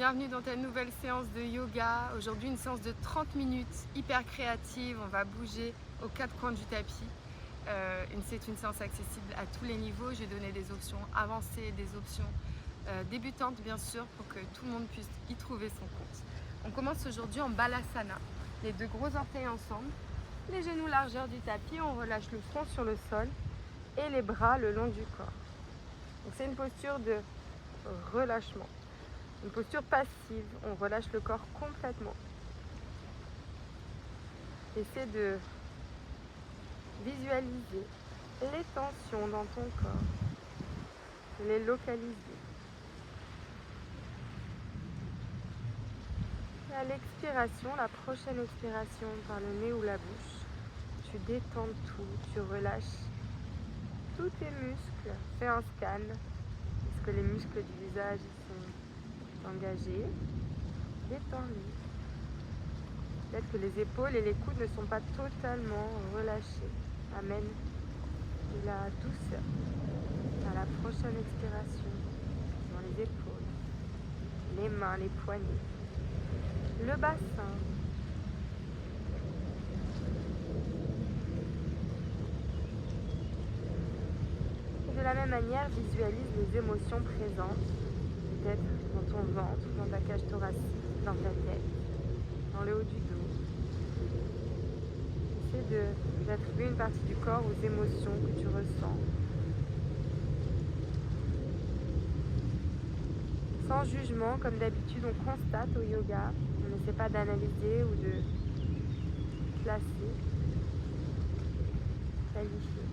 bienvenue dans ta nouvelle séance de yoga. Aujourd'hui une séance de 30 minutes, hyper créative, on va bouger aux quatre coins du tapis. C'est une séance accessible à tous les niveaux, j'ai donné des options avancées, des options débutantes bien sûr, pour que tout le monde puisse y trouver son compte. On commence aujourd'hui en Balasana, les deux gros orteils ensemble, les genoux largeur du tapis, on relâche le front sur le sol et les bras le long du corps. Donc c'est une posture de relâchement. Une posture passive, on relâche le corps complètement. Essaie de visualiser les tensions dans ton corps, de les localiser. Et à l'expiration, la prochaine expiration par le nez ou la bouche, tu détends tout, tu relâches tous tes muscles. Fais un scan. Est-ce que les muscles du visage sont engagés? Détends-les. Peut-être que les épaules et les coudes ne sont pas totalement relâchés. Amène de la douceur à la prochaine expiration dans les épaules, les mains, les poignets, le bassin. Et de la même manière, visualise les émotions présentes, peut-être dans ton ventre, dans ta cage thoracique, dans ta tête, dans le haut du dos. Essaie d'attribuer une partie du corps aux émotions que tu ressens. Sans jugement, comme d'habitude, on constate au yoga. On n'essaie pas d'analyser ou de classer, qualifier.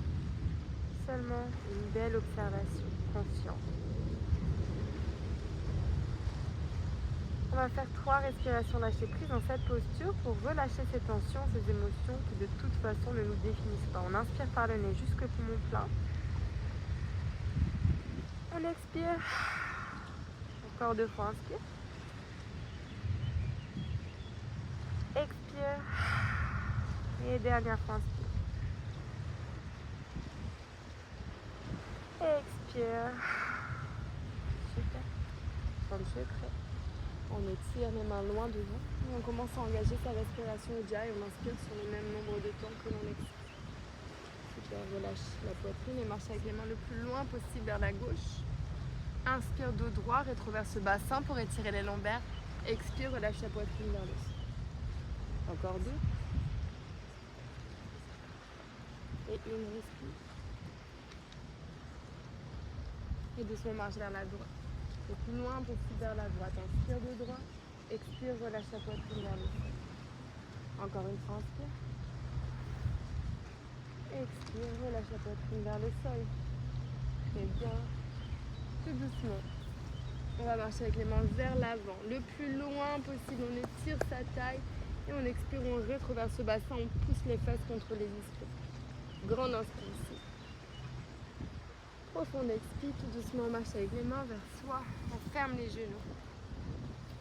Seulement une belle observation, consciente. On va faire 3 respirations lâcher prise dans cette posture pour relâcher ces tensions, ces émotions qui de toute façon ne nous définissent pas. On inspire par le nez jusque poumon plein. On expire. Encore 2 fois, inspire. Expire. Et dernière fois, inspire. Expire. Super. Dans le secret. On étire les mains loin de vous. Et on commence à engager sa respiration Ujjayi et on inspire sur le même nombre de temps que l'on expire. Super, relâche la poitrine et marche avec les mains le plus loin possible vers la gauche. Inspire dos droit, rétroverse le bassin pour étirer les lombaires. Expire, relâche la poitrine vers le sol. Encore 2. Et une respire. Et doucement marche vers la droite. Le plus loin possible vers la droite. Inspire de droit. Expire, relâche la poitrine vers le sol. Encore une fois, inspire. Expire, relâche la poitrine vers le sol. Très bien. Tout doucement. On va marcher avec les mains vers l'avant. Le plus loin possible, on étire sa taille. Et on expire, on rétroverse le bassin, on pousse les fesses contre les ischions. Grande inspire ici. Profonde expire, tout doucement on marche avec les mains vers soi. On ferme les genoux.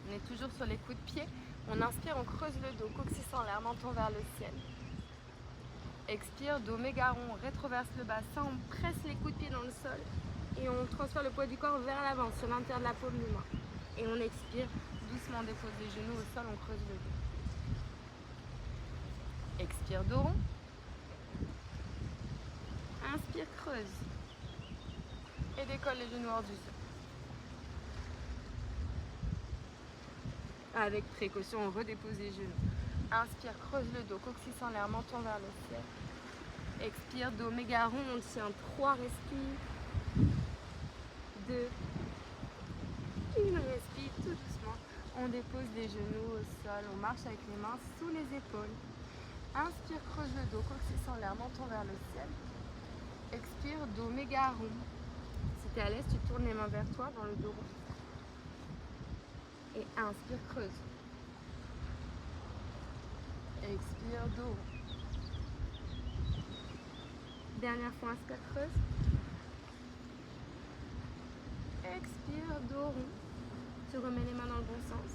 On est toujours sur les coups de pied. On inspire, on creuse le dos, coccyx en l'air, menton vers le ciel. Expire, dos méga rond, on rétroverse le bassin, on presse les coups de pied dans le sol. Et on transfère le poids du corps vers l'avant, sur l'intérieur de la paume de main. Et on expire, doucement on dépose les genoux au sol, on creuse le dos. Expire, dos rond. Inspire, creuse. Et décolle les genoux hors du sol. Avec précaution, on redépose les genoux. Inspire, creuse le dos, coccyx en l'air, menton vers le ciel. Expire, dos méga rond, on tient 3 respires. 2. Une respire, tout doucement. On dépose les genoux au sol, on marche avec les mains sous les épaules. Inspire, creuse le dos, coccyx en l'air, menton vers le ciel. Expire, dos méga rond. Si tu es à l'aise, tu tournes les mains vers toi dans le dos rond. Et inspire, creuse. Expire, dos rond. Dernière fois, inspire, creuse. Expire, dos rond. Tu remets les mains dans le bon sens.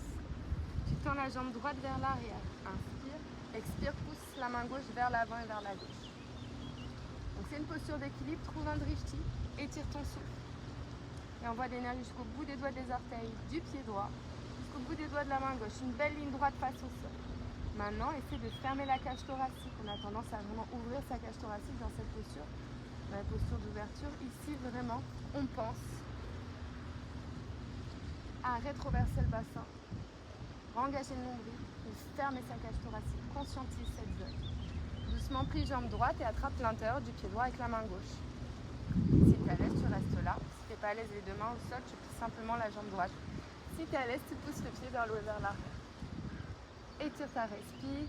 Tu tends la jambe droite vers l'arrière. Inspire. Expire, pousse la main gauche vers l'avant et vers la gauche. Donc c'est une posture d'équilibre. Trouve un drishti. Étire ton souffle. Et envoie de l'énergie jusqu'au bout des doigts des orteils du pied droit. jusqu'au bout des doigts de la main gauche. Une belle ligne droite face au sol. Maintenant, essaie de fermer la cage thoracique. On a tendance à vraiment ouvrir sa cage thoracique dans cette posture. La posture d'ouverture. Ici, vraiment, on pense à rétroverser le bassin, engager le nombril et fermer sa cage thoracique. Conscientise cette zone. Doucement, plie jambe droite et attrape l'intérieur du pied droit avec la main gauche. Si tu es à l'aise, tu restes là. Si tu n'es pas à l'aise, les deux mains au sol, tu plies simplement la jambe droite. Si tu es à l'aise, tu pousses le pied vers le haut et vers l'arrière. Étire ta respire.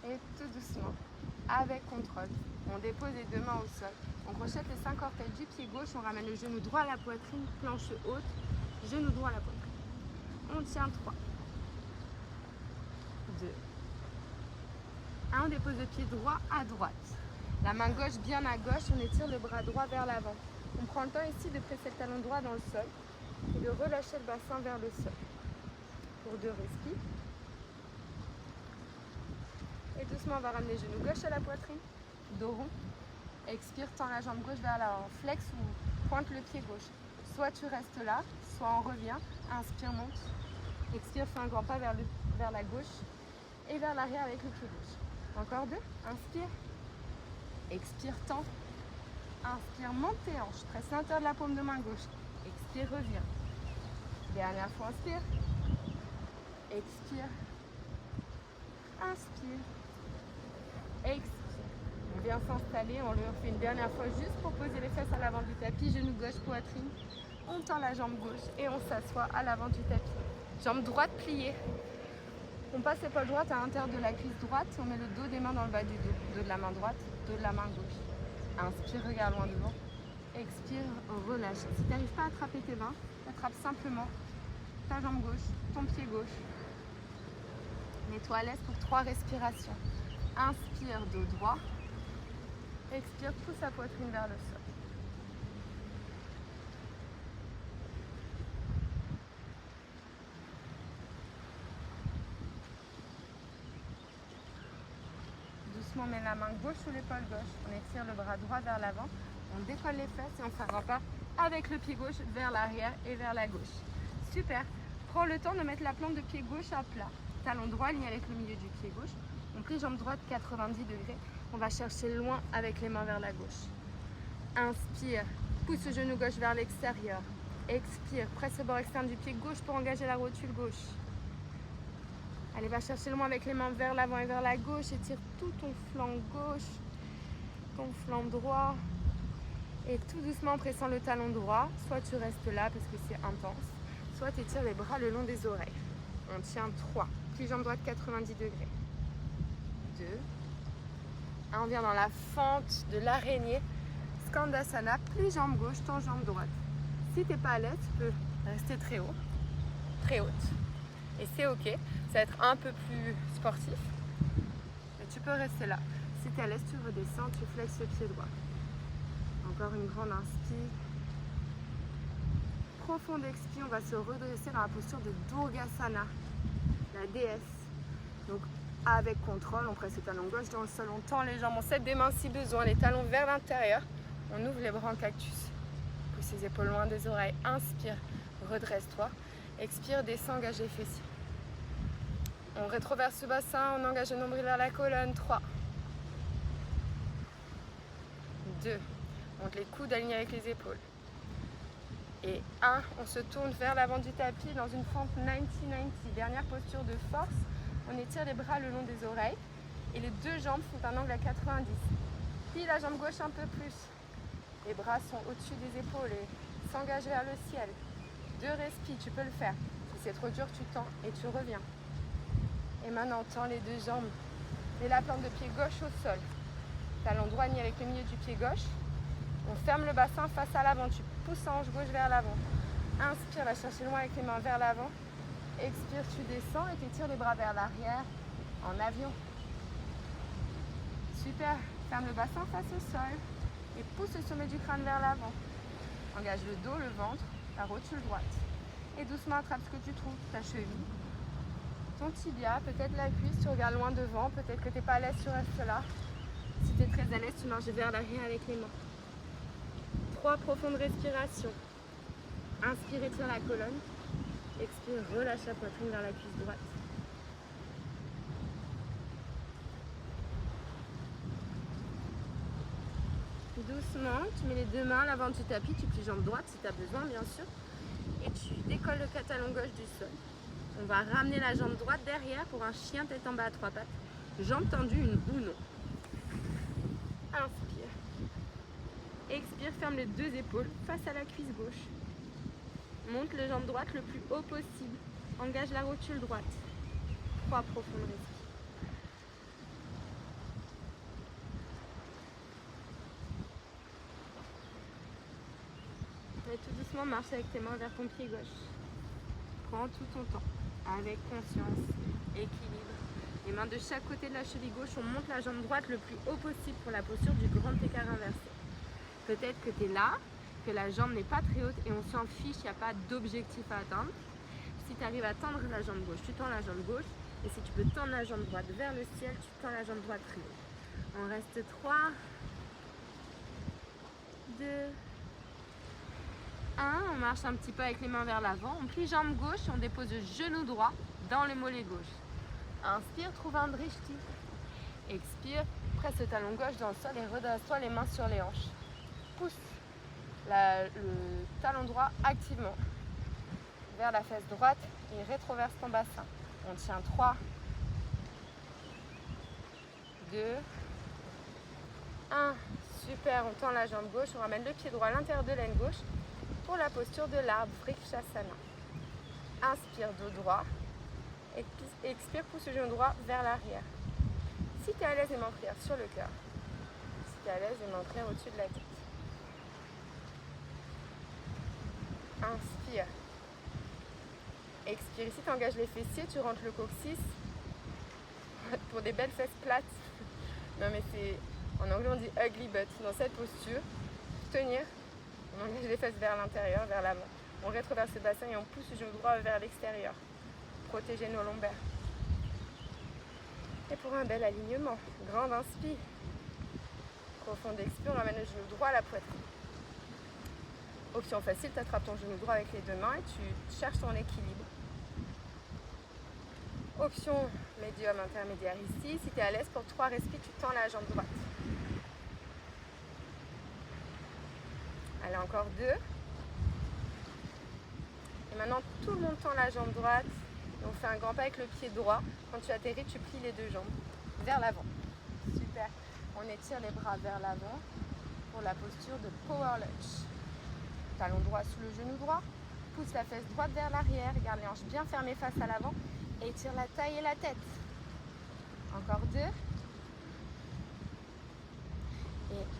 Et tout doucement, avec contrôle, on dépose les deux mains au sol. On crochette les 5 orteils du pied gauche, on ramène le genou droit à la poitrine, planche haute, genou droit à la poitrine. On tient 3, 2, 1, on dépose le pied droit à droite. La main gauche bien à gauche, on étire le bras droit vers l'avant. On prend le temps ici de presser le talon droit dans le sol et de relâcher le bassin vers le sol. Pour 2 respires. Et doucement, on va ramener le genou gauche à la poitrine, dos rond. Expire, tends la jambe gauche vers l'avant, flex ou pointe le pied gauche. Soit tu restes là, soit on revient. Inspire, monte. Expire, fais un grand pas vers la gauche et vers l'arrière avec le pied gauche. Encore 2, inspire. Expire, tends. Inspire, monte tes hanches. Presse l'intérieur de la paume de main gauche. Expire, reviens. Dernière fois, inspire. Expire. Inspire. Expire. On vient s'installer. On le refait une dernière fois juste pour poser les fesses à l'avant du tapis. Genou gauche, poitrine. On tend la jambe gauche et on s'assoit à l'avant du tapis. Jambe droite pliée. On passe l'épaule droite à l'intérieur de la cuisse droite. On met le dos des mains dans le bas du dos. Dos de la main droite, dos de la main gauche. Inspire, regarde loin devant. Expire, relâche. Si tu n'arrives pas à attraper tes mains, attrape simplement ta jambe gauche, ton pied gauche. Mets-toi à l'aise pour 3 respirations. Inspire, dos droit. Expire, pousse la poitrine vers le sol. On met la main gauche sous l'épaule gauche, on étire le bras droit vers l'avant, on décolle les fesses et on fait un pas avec le pied gauche vers l'arrière et vers la gauche. Super. Prends le temps de mettre la plante de pied gauche à plat. Talon droit aligné avec le milieu du pied gauche. On plie jambe droite 90 degrés. On va chercher loin avec les mains vers la gauche. Inspire, pousse le genou gauche vers l'extérieur. Expire, presse le bord externe du pied gauche pour engager la rotule gauche. Allez, va chercher le loin avec les mains vers l'avant et vers la gauche. Étire tout ton flanc gauche, ton flanc droit. Et tout doucement en pressant le talon droit. Soit tu restes là parce que c'est intense. Soit tu étires les bras le long des oreilles. On tient 3. Plie jambe droite 90 degrés. 2. 1. On vient dans la fente de l'araignée. Skandasana. Plie jambe gauche, ton jambe droite. Si tu n'es pas à l'aise, tu peux rester très haut, très haute. Et c'est ok, ça va être un peu plus sportif, mais tu peux rester là. Si tu es à l'aise, tu redescends, tu flexes le pied droit. Encore une grande inspire. Profonde expire, on va se redresser dans la posture de Durgasana, la déesse. Donc avec contrôle, on presse le talon gauche dans le sol, on tend les jambes, on serre des mains si besoin, les talons vers l'intérieur. On ouvre les bras en cactus. Pousse les épaules loin des oreilles, inspire, redresse-toi. Expire, descend, engage les fessiers. On rétroverse le bassin, on engage le nombril vers la colonne. 3, 2, monte les coudes alignés avec les épaules. Et 1, on se tourne vers l'avant du tapis dans une fente 90-90. Dernière posture de force, on étire les bras le long des oreilles et les deux jambes font un angle à 90. Plie la jambe gauche un peu plus. Les bras sont au-dessus des épaules et s'engagent vers le ciel. 2 respires, tu peux le faire. Si c'est trop dur, tu tends et tu reviens. Et maintenant, tends les deux jambes. Mets la plante de pied gauche au sol. Talon droit mis avec le milieu du pied gauche. On ferme le bassin face à l'avant. Tu pousses la hanche gauche vers l'avant. Inspire, va chercher loin avec les mains vers l'avant. Expire, tu descends et tu tires les bras vers l'arrière en avion. Super. Ferme le bassin face au sol et pousse le sommet du crâne vers l'avant. Engage le dos, le ventre, la rotule droite. Et doucement attrape ce que tu trouves, ta cheville, ton tibia, peut-être la cuisse, tu regardes loin devant, peut-être que tu n'es pas à l'aise, tu restes là. Si tu es très à l'aise, tu marches vers l'arrière avec les mains. 3 profondes respirations. Inspire, étire la colonne. Expire, relâche la poitrine vers la cuisse droite. Doucement, tu mets les 2 mains à l'avant du tapis, tu plies jambe droite si tu as besoin bien sûr. Et tu décolles le talon gauche du sol. On va ramener la jambe droite derrière pour un chien tête en bas à 3 pattes. Jambe tendue, une ou non. Inspire. Expire, ferme les 2 épaules face à la cuisse gauche. Monte les jambes droites le plus haut possible. Engage la rotule droite. 3 profondes respirations. Et tout doucement, marche avec tes mains vers ton pied gauche. Prends tout ton temps, avec conscience, équilibre. Les mains de chaque côté de la cheville gauche, on monte la jambe droite le plus haut possible pour la posture du grand écart inversé. Peut-être que tu es là, que la jambe n'est pas très haute et on s'en fiche, il n'y a pas d'objectif à atteindre. Si tu arrives à tendre la jambe gauche, tu tends la jambe gauche. Et si tu peux tendre la jambe droite vers le ciel, tu tends la jambe droite très haut. On reste 3, 2, 1. On marche un petit peu avec les mains vers l'avant. On plie jambe gauche, on dépose le genou droit dans le mollet gauche. Inspire, trouve un drishti. Expire, presse le talon gauche dans le sol et redresse-toi les mains sur les hanches. Pousse le talon droit activement vers la fesse droite et rétroverse ton bassin. On tient 3, 2, 1. Super, on tend la jambe gauche, on ramène le pied droit à l'intérieur de l'aine gauche pour la posture de l'arbre, Vrikshasana. Inspire, dos droit. Expire, pousse le genou droit vers l'arrière. Si tu es à l'aise, les mains en prière sur le cœur. Si tu es à l'aise, les mains en prière au-dessus de la tête. Inspire. Expire. Ici, tu engages les fessiers, tu rentres le coccyx pour des belles fesses plates. Non mais c'est, en anglais on dit ugly butt. Dans cette posture, tenir, on engage les fesses vers l'intérieur, vers l'avant. On rétroverse le bassin et on pousse le genou droit vers l'extérieur. Protéger nos lombaires. Et pour un bel alignement, grande inspire. Profonde expire, on ramène le genou droit à la poitrine. Option facile, tu attrapes ton genou droit avec les 2 mains et tu cherches ton équilibre. Option médium intermédiaire ici. Si tu es à l'aise, pour 3 respires, tu tends la jambe droite. Allez, encore 2. Et maintenant, tout le monde tend la jambe droite. Et on fait un grand pas avec le pied droit. Quand tu atterris, tu plies les 2 jambes vers l'avant. Super. On étire les bras vers l'avant pour la posture de Power Lunge. Talon droit sous le genou droit. Pousse la fesse droite vers l'arrière. Garde les hanches bien fermées face à l'avant. Et étire la taille et la tête. Encore 2. Et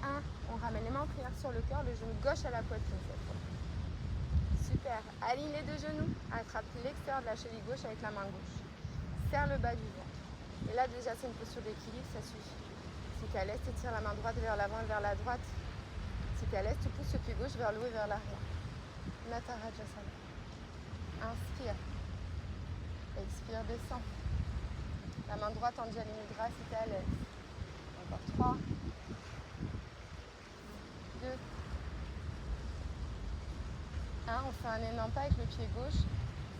1. On ramène les mains en prière sur le cœur, le genou gauche à la poitrine cette fois. Super. Aligne les 2 genoux. Attrape l'extérieur de la cheville gauche avec la main gauche. Serre le bas du ventre. Et là déjà c'est une posture d'équilibre, ça suffit. Si tu es à l'aise, tu tires la main droite vers l'avant et vers la droite. Si tu es à l'aise, tu pousses le pied gauche vers le haut et vers l'arrière. Natarajasana. Inspire. Expire, descend. La main droite en Jalini Mudra si tu es à l'aise. Encore 3, 2, 1. On fait un énorme pas avec le pied gauche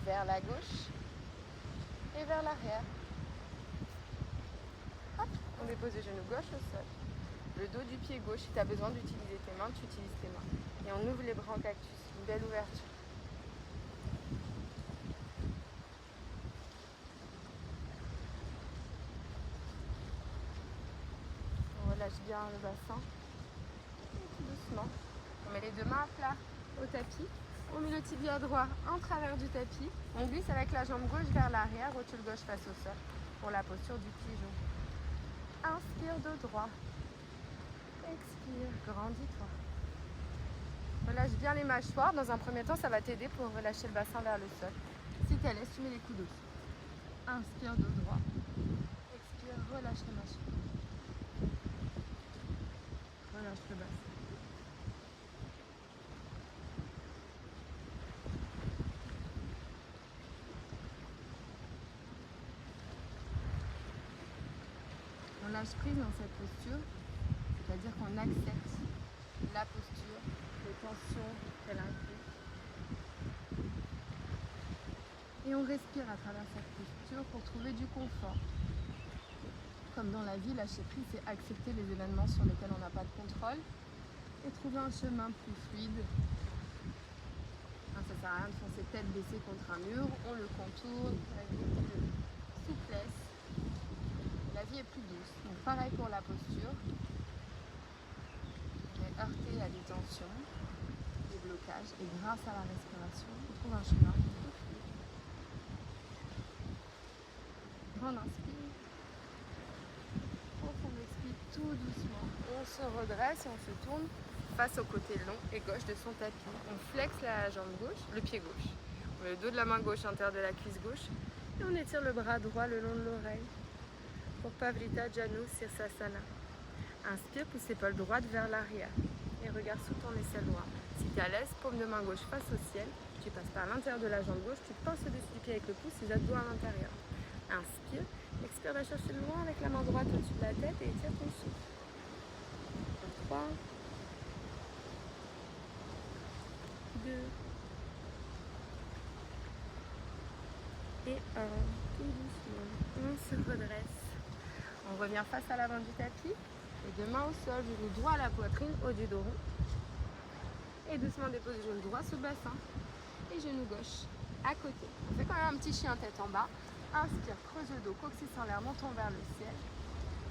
vers la gauche et vers l'arrière. Hop, on dépose le genou gauche au sol. Le dos du pied gauche, si tu as besoin d'utiliser tes mains, tu utilises tes mains. Et on ouvre les bras en cactus, une belle ouverture. On relâche bien le bassin. Et tout doucement. On met les 2 mains à plat au tapis. On met le tibia droit en travers du tapis. On glisse avec la jambe gauche vers l'arrière, rotule gauche face au sol pour la posture du pigeon. Inspire, dos droit. Expire, grandis-toi. Relâche bien les mâchoires. Dans un premier temps, ça va t'aider pour relâcher le bassin vers le sol. Si tu es à l'aise, tu mets les coudes au sol. Inspire, dos droit. Expire, relâche les mâchoires. Relâche le bassin. On lâche prise dans cette posture c'est-à-dire qu'on accepte la posture, les tensions qu'elle implique. Et on respire à travers cette posture pour trouver du confort. Comme dans la vie, lâcher prise, c'est accepter les événements sur lesquels on n'a pas de contrôle et trouver un chemin plus fluide. Ça ne sert à rien de foncer tête baissée contre un mur, on le contourne avec beaucoup de souplesse. La vie est plus douce. Donc pareil pour la posture. On est heurté à des tensions, des blocages, et grâce à la respiration, on trouve un chemin plus fluide. Grande inspire. Profond expire tout doucement. On se redresse et on se tourne face au côté long et gauche de son tapis. On flexe la jambe gauche, le pied gauche. On met le dos de la main gauche à l'intérieur de la cuisse gauche et on étire le bras droit le long de l'oreille. Pour Pavlita Janu Sirsasana. Inspire, pousse l'épaule droite vers l'arrière et regarde sous ton aisselle droite. Si tu es à l'aise, paume de main gauche face au ciel, tu passes par l'intérieur de la jambe gauche, tu pinces au-dessus du pied avec le pouce, les abdos à l'intérieur. Inspire, expire, va chercher le loin avec la main droite au-dessus de la tête et étire ton souffle. 3, 2 et 1. Tout doucement. On se redresse. On revient face à l'avant du tapis. Les deux mains au sol, genou droit à la poitrine, haut du dos rond. Et doucement dépose genou droit sous le bassin. Et genou gauche à côté. On fait quand même un petit chien tête en bas. Inspire, creuse le dos, coccyx en l'air, montons vers le ciel.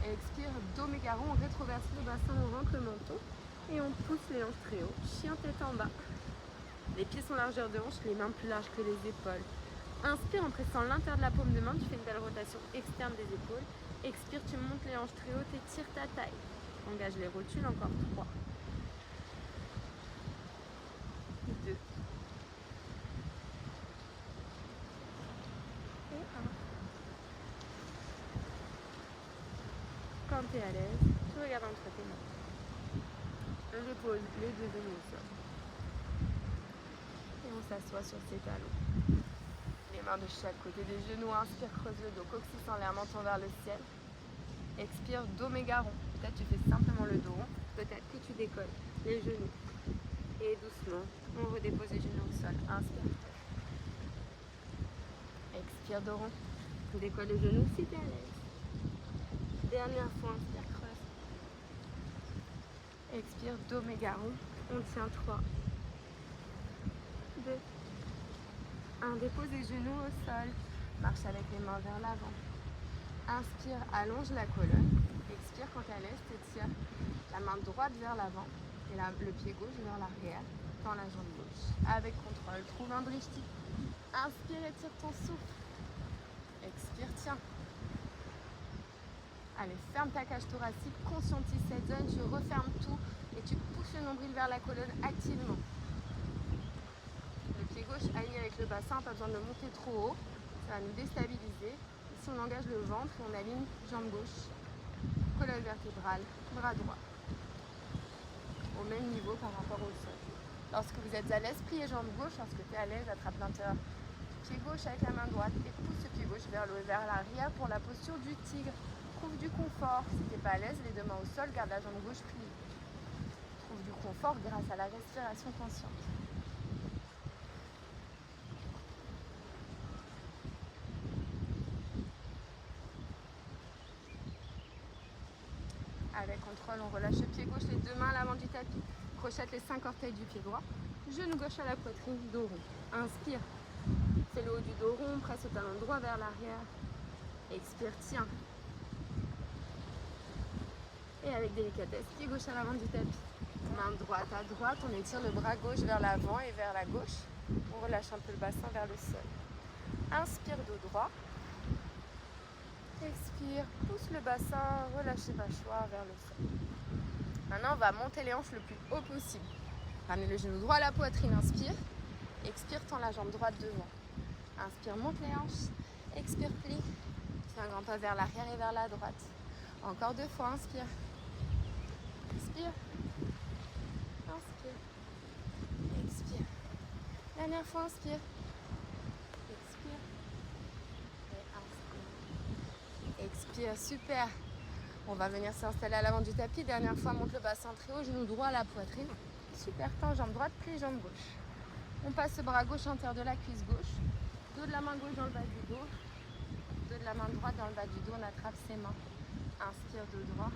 Et expire, dos mégaron, on rétroverse le bassin, on rentre le menton. Et on pousse les hanches très haut, chien tête en bas. Les pieds sont largeur de hanche, les mains plus larges que les épaules. Inspire en pressant l'intérieur de la paume de main, tu fais une belle rotation externe des épaules. Expire, tu montes les hanches très hautes et tire ta taille. Engage les rotules, encore 3. 2. Et 1. Quand tu es à l'aise, tu regardes entre tes mains. On dépose les deux genoux au sol. Et on s'assoit sur ses talons. Les mains de chaque côté des genoux, inspire, creuse le dos, coccyx en l'air, menton vers le ciel. Expire, dos mégaron. Peut-être tu fais simplement le dos rond, peut-être que tu décolles les genoux. Et doucement, on redépose les genoux au sol. Inspire. Expire, dos rond. Décolle les genoux si tu es à l'aise. Dernière fois, inspire, creuse. Expire, dos mégaron. On tient 3, 2, 1. Dépose les genoux au sol. Marche avec les mains vers l'avant. Inspire, allonge la colonne. Expire, quand tu es à l'aise, t'étires la main droite vers l'avant et le pied gauche vers l'arrière. Tends la jambe gauche. Avec contrôle, trouve un drishti. Inspire, étire ton souffle. Expire, tiens. Allez, ferme ta cage thoracique, conscientise cette zone, tu refermes tout et tu pousses le nombril vers la colonne activement. Le pied gauche aligné avec le bassin, pas besoin de le monter trop haut, ça va nous déstabiliser. Ici on engage le ventre et on aligne jambe gauche, colonne vertébrale, bras droit. Au même niveau par rapport au sol. Lorsque vous êtes à l'aise, pliez jambe gauche, lorsque tu es à l'aise, attrape l'intérieur pied gauche avec la main droite et pousse le pied gauche vers le haut et vers l'arrière pour la posture du tigre. Trouve du confort. Si tu n'es pas à l'aise, les deux mains au sol, garde la jambe gauche pliée. Trouve du confort grâce à la respiration consciente. Avec contrôle, on relâche le pied gauche, les deux mains à l'avant du tapis. Crochette les 5 orteils du pied droit. Genou gauche à la poitrine, dos rond. Inspire. Fais le haut du dos rond, presse au talon droit vers l'arrière. Expire, tiens. Et avec délicatesse, pied gauche à l'avant du tapis. Main droite à droite, on étire le bras gauche vers l'avant et vers la gauche. On relâche un peu le bassin vers le sol. Inspire, dos droit. Expire, pousse le bassin, relâche les mâchoires vers le sol. Maintenant, on va monter les hanches le plus haut possible. Ramenez le genou droit à la poitrine, inspire. Expire, tends la jambe droite devant. Inspire, monte les hanches. Expire, plie. Fais un grand pas vers l'arrière et vers la droite. Encore 2 fois, inspire. Expire. Inspire. Expire. Dernière fois, inspire. Expire. Et inspire. Expire, super. On va venir s'installer à l'avant du tapis. Dernière fois, monte le bassin très haut, genou droit à la poitrine. Super, tend jambe droite, plie jambe gauche. On passe le bras gauche en terre de la cuisse gauche. Dos de la main gauche dans le bas du dos. Dos de la main droite dans le bas du dos. On attrape ses mains. Inspire dos droit.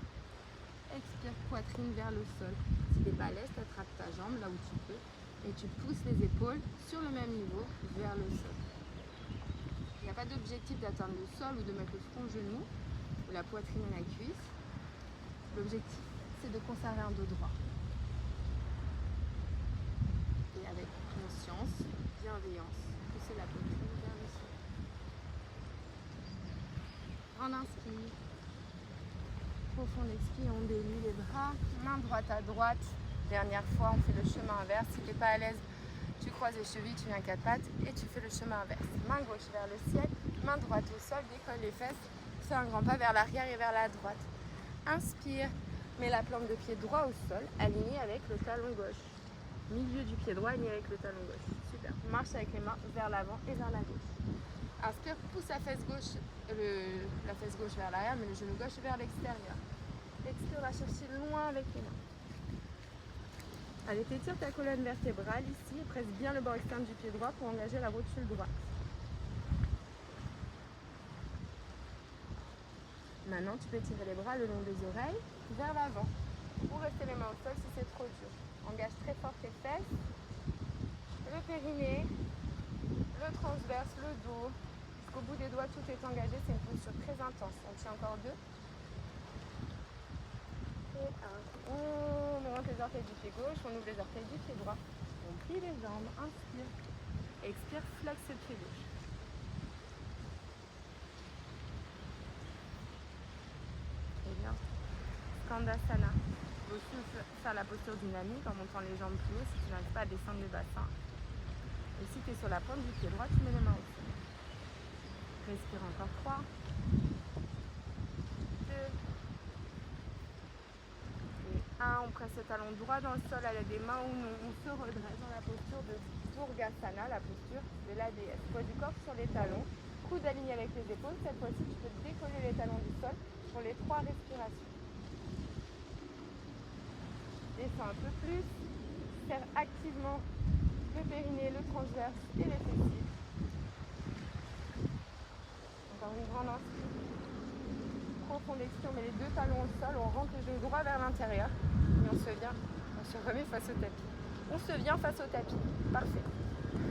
Expire poitrine vers le sol. Si tu n'es pas à l'aise, tu attrapes ta jambe là où tu peux. Et tu pousses les épaules sur le même niveau vers le sol. Il n'y a pas d'objectif d'atteindre le sol ou de mettre le front au genou, ou la poitrine et la cuisse. L'objectif, c'est de conserver un dos droit. Et avec conscience, bienveillance, pousser la poitrine vers le sol. On inspire. Profond expire, on délie les bras. Main droite à droite. Dernière fois, on fait le chemin inverse. Si tu n'es pas à l'aise, tu croises les chevilles, tu viens 4 pattes et tu fais le chemin inverse. Main gauche vers le ciel, main droite au sol, décolle les fesses, fais un grand pas vers l'arrière et vers la droite. Inspire, mets la plante de pied droit au sol, aligné avec le talon gauche. Milieu du pied droit, aligné avec le talon gauche. Super. Marche avec les mains vers l'avant et vers la gauche. Inspire, pousse la fesse gauche vers l'arrière, mais le genou gauche vers l'extérieur. Expire, va chercher loin avec les mains. Allez, t'étires ta colonne vertébrale ici et presse bien le bord externe du pied droit pour engager la rotule droite. Maintenant, tu peux tirer les bras le long des oreilles vers l'avant ou rester les mains au sol si c'est trop dur. Engage très fort tes fesses, le périnée, le transverse, le dos. Jusqu'au bout des doigts, tout est engagé. C'est une posture très intense. On tient encore 2. Et 1. On monte les orteils du pied gauche, on ouvre les orteils du pied droit. On plie les jambes, inspire. Expire, flexe le pied gauche. Très bien. Skandasana. Tu peux aussi faire la posture dynamique en montant les jambes plus haut si tu n'arrives pas à descendre le bassin. Et si tu es sur la pointe du pied droit, tu mets les mains au sol. Respire encore 3. 2. 1, on presse le talon droit dans le sol à l'aide des mains ou non. On se redresse dans la posture de Durgasana, la posture de la déesse. Poids du corps sur les talons, coude aligné avec les épaules. Cette fois-ci, tu peux décoller les talons du sol pour les 3 respirations. Descends un peu plus. Serre activement le périnée, le transverse et les fessiers. Encore une grande inspire. Profonde expire, on met les 2 talons au sol, on rentre le genou droit vers l'intérieur et on se remet face au tapis. On se vient face au tapis. Parfait.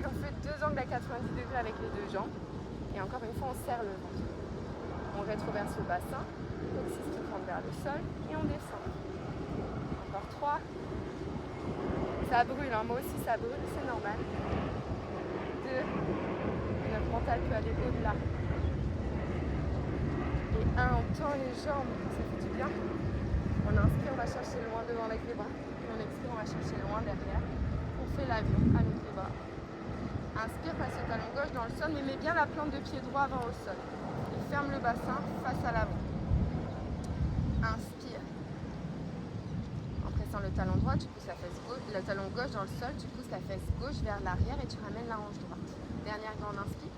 On fait 2 angles à 90 degrés avec les 2 jambes. Et encore une fois, on serre le ventre. On rétroverse le bassin, coccyx qui pointe vers le sol et on descend. Encore 3. Ça brûle, hein. Moi aussi ça brûle, c'est normal. 2. Et notre mental peut aller au-delà. Et 1, on tend les jambes, ça fait du bien. On inspire, on va chercher loin devant avec les bras. Et on expire, on va chercher loin derrière. On fait l'avion avec les bras. Inspire, passe le talon gauche dans le sol, mais mets bien la plante de pied droit avant au sol. Et ferme le bassin face à l'avant. Inspire. En pressant le talon droit, tu pousses la fesse gauche, le talon gauche dans le sol, tu pousses la fesse gauche vers l'arrière et tu ramènes la hanche droite. Dernière grande inspire.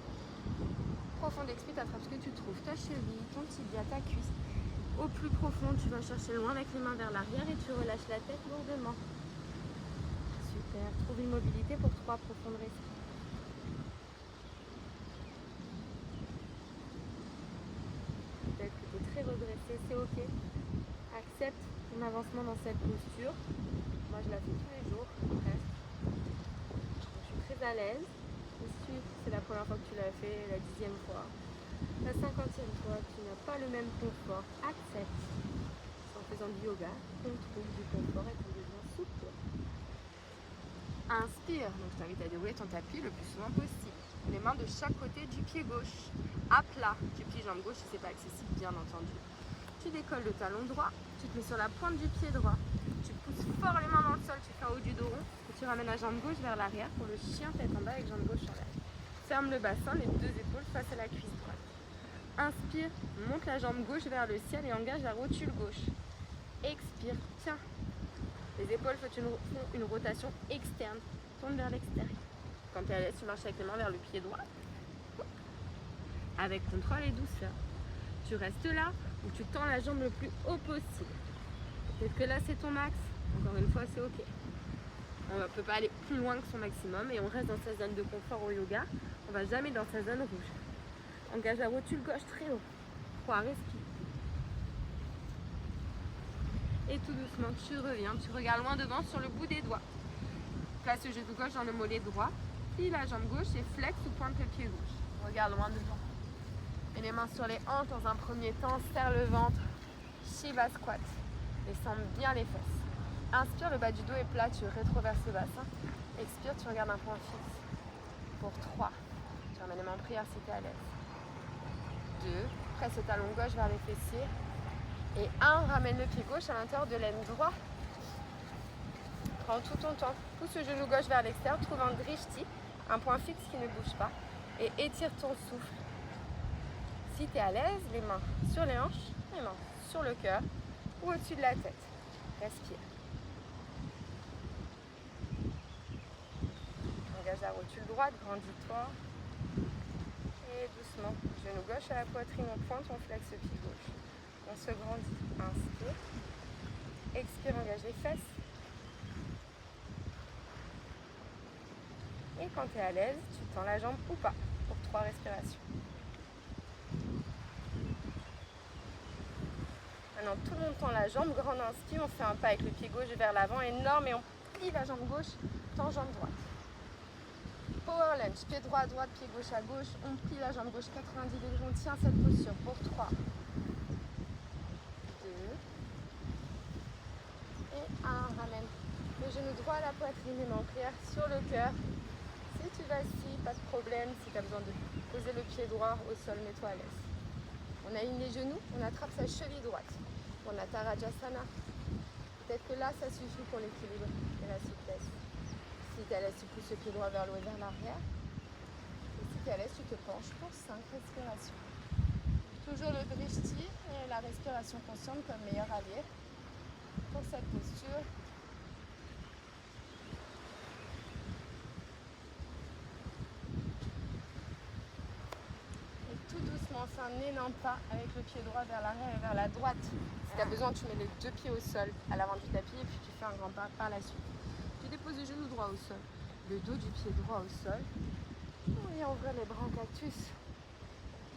Profond expire, tu attrapes ce que tu trouves, ta cheville, ton tibia, ta cuisse. Au plus profond, tu vas chercher loin avec les mains vers l'arrière et tu relâches la tête lourdement. Super. Trouve une mobilité pour 3 profondes respires. Peut-être que tu es très redressé, c'est ok. Accepte ton avancement dans cette posture. Moi, je la fais tous les jours, presque. Je suis très à l'aise. Ici, c'est la première fois que tu l'as fait, la 10e fois. La 50e fois, tu n'as pas le même confort. Accepte. En faisant du yoga, qu'on trouve du confort et qu'on devient souple. Inspire. Donc, je t'invite à dérouler ton tapis le plus souvent possible. Les mains de chaque côté du pied gauche. À plat. Tu plies jambe gauche si ce n'est pas accessible, bien entendu. Tu décolles le talon droit. Tu te mets sur la pointe du pied droit. Tu pousses fort les mains dans le sol. Tu fais un haut du dos rond. Et tu ramènes la jambe gauche vers l'arrière pour le chien tête en bas avec jambe gauche en l'air. Ferme le bassin, les 2 épaules face à la cuisse droite. Inspire, monte la jambe gauche vers le ciel et engage la rotule gauche. Expire, tiens. Les épaules font une rotation externe. Tourne vers l'extérieur. Quand tu es à l'aise, tu marches avec les mains vers le pied droit. Avec contrôle et douceur. Tu restes là, Donc tu tends la jambe le plus haut possible. Peut-être que là c'est ton max, encore une fois c'est ok. On ne peut pas aller plus loin que son maximum et on reste dans sa zone de confort au yoga. On ne va jamais dans sa zone rouge. Engage la rotule gauche très haut. 3, respire. Et tout doucement, tu reviens, tu regardes loin devant sur le bout des doigts. Place le genou gauche dans le mollet droit. Plie la jambe gauche et flex ou pointe le pied gauche. Regarde loin devant. Et les mains sur les hanches dans un premier temps. Serre le ventre. Shiva squat. Descends bien les fesses. Inspire, le bas du dos est plat, tu rétroverses le bassin. Expire, tu regardes un point fixe. Pour 3. Tu ramènes les mains en prière si tu es à l'aise. 2. Presse le talon gauche vers les fessiers. Et 1. Ramène le pied gauche à l'intérieur de l'aine droite. Prends tout ton temps. Pousse le genou gauche vers l'extérieur. Trouve un drishti, un point fixe qui ne bouge pas. Et étire ton souffle. Si tu es à l'aise, les mains sur les hanches, les mains sur le cœur ou au-dessus de la tête. Respire. Engage la rotule droite, grandis-toi. Et doucement, genou gauche à la poitrine, on pointe, on flexe le pied gauche. On se grandit. Inspire. Expire, engage les fesses. Et quand tu es à l'aise, tu tends la jambe ou pas pour 3 respirations. Maintenant, tout le monde tend la jambe, grande inspire, on fait un pas avec le pied gauche vers l'avant, énorme, et on plie la jambe gauche, tend jambe droite. Power lunge, pied droit à droite, pied gauche à gauche, on plie la jambe gauche 90 degrés, on tient cette posture pour 3, 2, et 1, ramène le genou droit à la poitrine, les mains en prière sur le cœur. Si tu vacilles, pas de problème, si tu as besoin de poser le pied droit au sol, mets-toi à l'aise. On aligne les genoux, on attrape sa cheville droite. On a Tarajasana. Peut-être que là, ça suffit pour l'équilibre et la souplesse. Si tu es à l'aise, tu pousses le pied droit vers le haut et vers l'arrière. Et si tu es à l'aise, tu te penches pour 5 respirations. Toujours le drishti et la respiration consciente comme meilleur allié pour cette posture. On fait un énorme pas avec le pied droit vers l'arrière et vers la droite. Si tu as besoin, tu mets les 2 pieds au sol à l'avant du tapis et puis tu fais un grand pas par la suite. Tu déposes le genou droit au sol, le dos du pied droit au sol. On vient ouvrir les bras en cactus.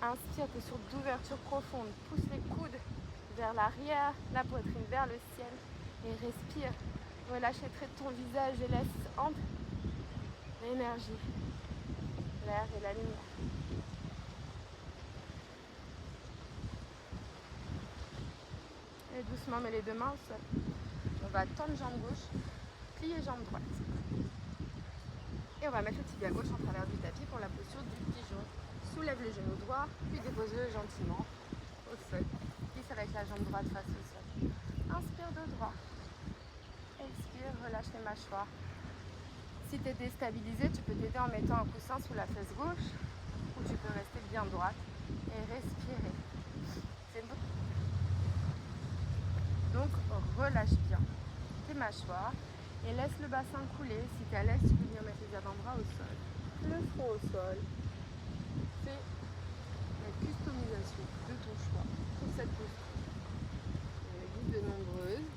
Inspire, tu es sur d'ouverture profonde. Pousse les coudes vers l'arrière, la poitrine vers le ciel et respire. Relâche les traits de ton visage et laisse entrer l'énergie, l'air et la lumière. Et doucement, mets les 2 mains au sol. On va tendre jambe gauche, plier jambe droite. Et on va mettre le tibia gauche en travers du tapis pour la posture du pigeon. Soulève le genou droit, puis dépose-le gentiment au sol. Glisse avec la jambe droite face au sol. Inspire de droit. Expire, relâche les mâchoires. Si tu es déstabilisé, tu peux t'aider en mettant un coussin sous la fesse gauche ou tu peux rester bien droite et respirer. C'est bon. Donc relâche bien tes mâchoires et laisse le bassin couler. Si tu es à l'aise, tu peux venir mettre les avant-bras au sol. Le front au sol. Fais la customisation de ton choix pour cette posture. On existe de nombreuses.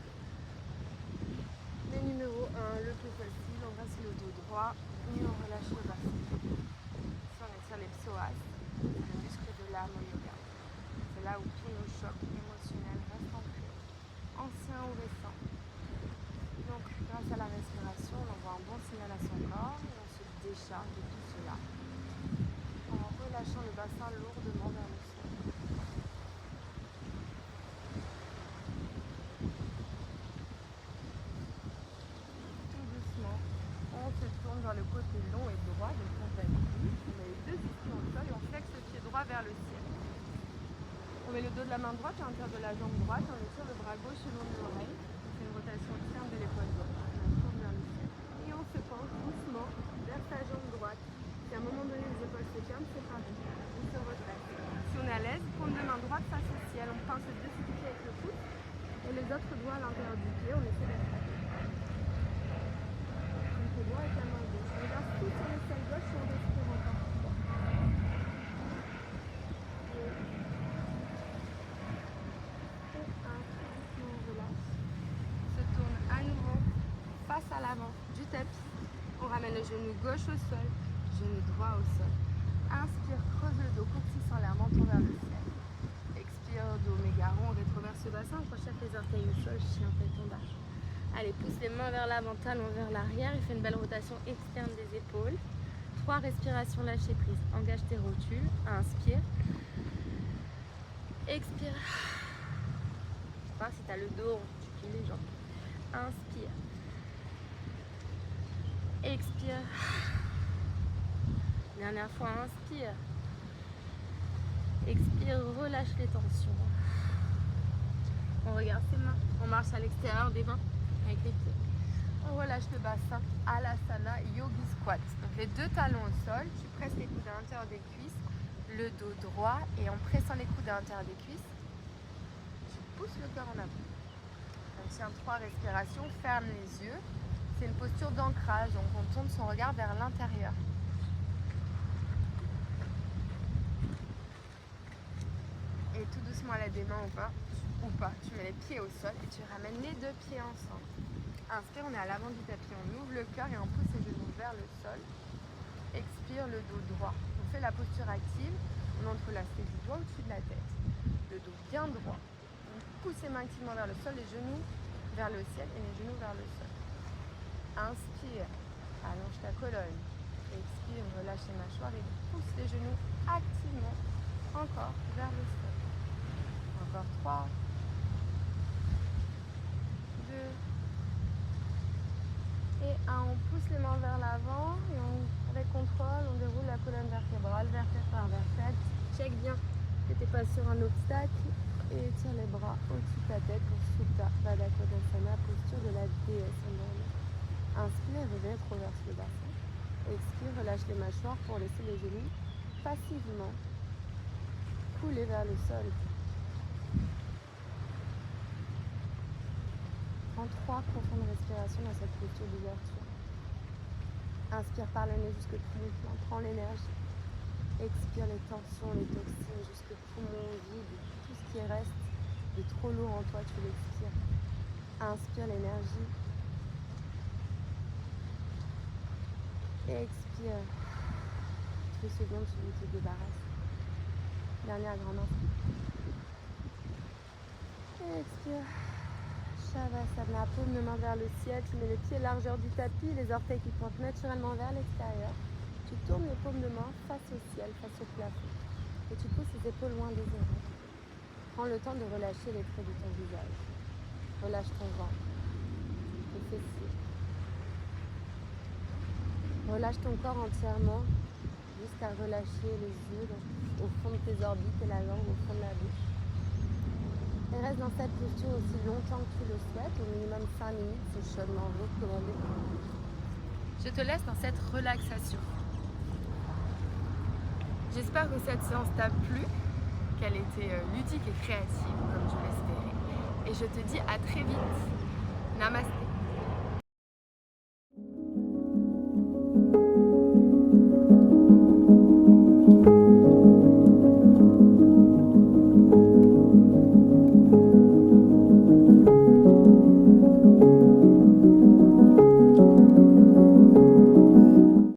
Les numéros 1, le plus facile, on reste le dos droit et on relâche le bassin. Si on étire les psoas, c'est le muscle de l'âme au yoga. C'est là où tous nos chocs émotionnels restent ancrés. Ancien ou récent. Donc grâce à la respiration, on envoie un bon signal à son corps et on se décharge de tout cela en relâchant le bassin lourdement vers le sol. Tout doucement, on se tourne vers le côté long et droit de ton tapis. On met les 2 pieds au sol et on flexe le pied droit vers le ciel. On met le dos de la main droite à l'intérieur de la jambe droite, on étire le bras gauche le long de l'oreille. On fait une rotation externe de l'épaule gauche, on tourne vers le ciel. Et on se penche doucement vers sa jambe droite. Si à un moment donné les épaules se ferment, c'est parti. On se redresse. Si on est à l'aise, prendre les mains droites face au ciel, on pince le dessus du pied avec le pouce et les autres doigts à l'intérieur du pied, on essaie d'être à terre. On fait droit avec la main gauche. On regarde tout sur le ciel gauche et on respire encore. l'avant du tapis. On ramène le genou gauche au sol, genou droit au sol. Inspire, creuse le dos, courtissant l'air, menton vers le ciel. Expire, dos méga rond, rétroverse le bassin, accroche les orteils au sol, chien fait tombe. Allez, pousse les mains vers l'avant, talons vers l'arrière et fais une belle rotation externe des épaules. 3 respirations, lâcher prise. Engage tes rotules. Inspire. Expire. Si tu as le dos, tu plies les jambes. Inspire. Expire. Dernière fois, inspire. Expire, relâche les tensions. On regarde ses mains. On marche à l'extérieur des mains avec les pieds. On relâche le bassin. Alasana, Yogi Squat. On fait 2 talons au sol. Tu presses les coudes à l'intérieur des cuisses. Le dos droit. Et en pressant les coudes à l'intérieur des cuisses, tu pousses le cœur en avant. On tient 3 respirations. Ferme les yeux. C'est une posture d'ancrage. Donc on tourne son regard vers l'intérieur. Et tout doucement à l'aide des mains ou pas, tu mets les pieds au sol et tu ramènes les 2 pieds ensemble. Inspire, on est à l'avant du tapis, on ouvre le cœur et on pousse les genoux vers le sol. Expire, le dos droit. On fait la posture active, on entrelace les doigts au-dessus de la tête. Le dos bien droit. On pousse les mains activement vers le sol, les genoux vers le ciel et les genoux vers le sol. Inspire, allonge ta colonne. Expire, relâche les mâchoires et pousse les genoux activement encore vers le sol. Encore 3, 2 et 1. On pousse les mains vers l'avant et avec contrôle, on déroule la colonne vertébrale, vertèbre par vertèbre. Check bien que tu n'es pas sur un obstacle et tire les bras au-dessus de ta tête pour Supta Baddha Konasana, posture de la déesse endormie. Inspire, rétroverse le bassin. Expire, relâche les mâchoires pour laisser les genoux passivement couler vers le sol. Prends 3 profondes respirations dans cette posture d'ouverture. Inspire par le nez jusqu'au poumon plein, prends l'énergie. Expire les tensions, les toxines jusqu'au poumon vide, tout ce qui reste de trop lourd en toi, tu l'expires. Inspire l'énergie. Expire. Toutes les secondes, tu te débarrasses. Dernière grande inspire. Expire. Shavasana, paume de main vers le ciel. Tu mets les pieds largeur du tapis, les orteils qui pointent naturellement vers l'extérieur. Tu tournes les paumes de main face au ciel, face au plafond. Et tu pousses les épaules loin des oreilles. Prends le temps de relâcher les traits de ton visage. Relâche ton ventre, tes fessiers. Relâche ton corps entièrement jusqu'à relâcher les yeux au fond de tes orbites et la langue au fond de la bouche. Et reste dans cette posture aussi longtemps que tu le souhaites, au minimum 5 minutes, c'est chaudement recommandé. Je te laisse dans cette relaxation. J'espère que cette séance t'a plu, qu'elle était ludique et créative, comme je l'espérais. Et je te dis à très vite. Namasté.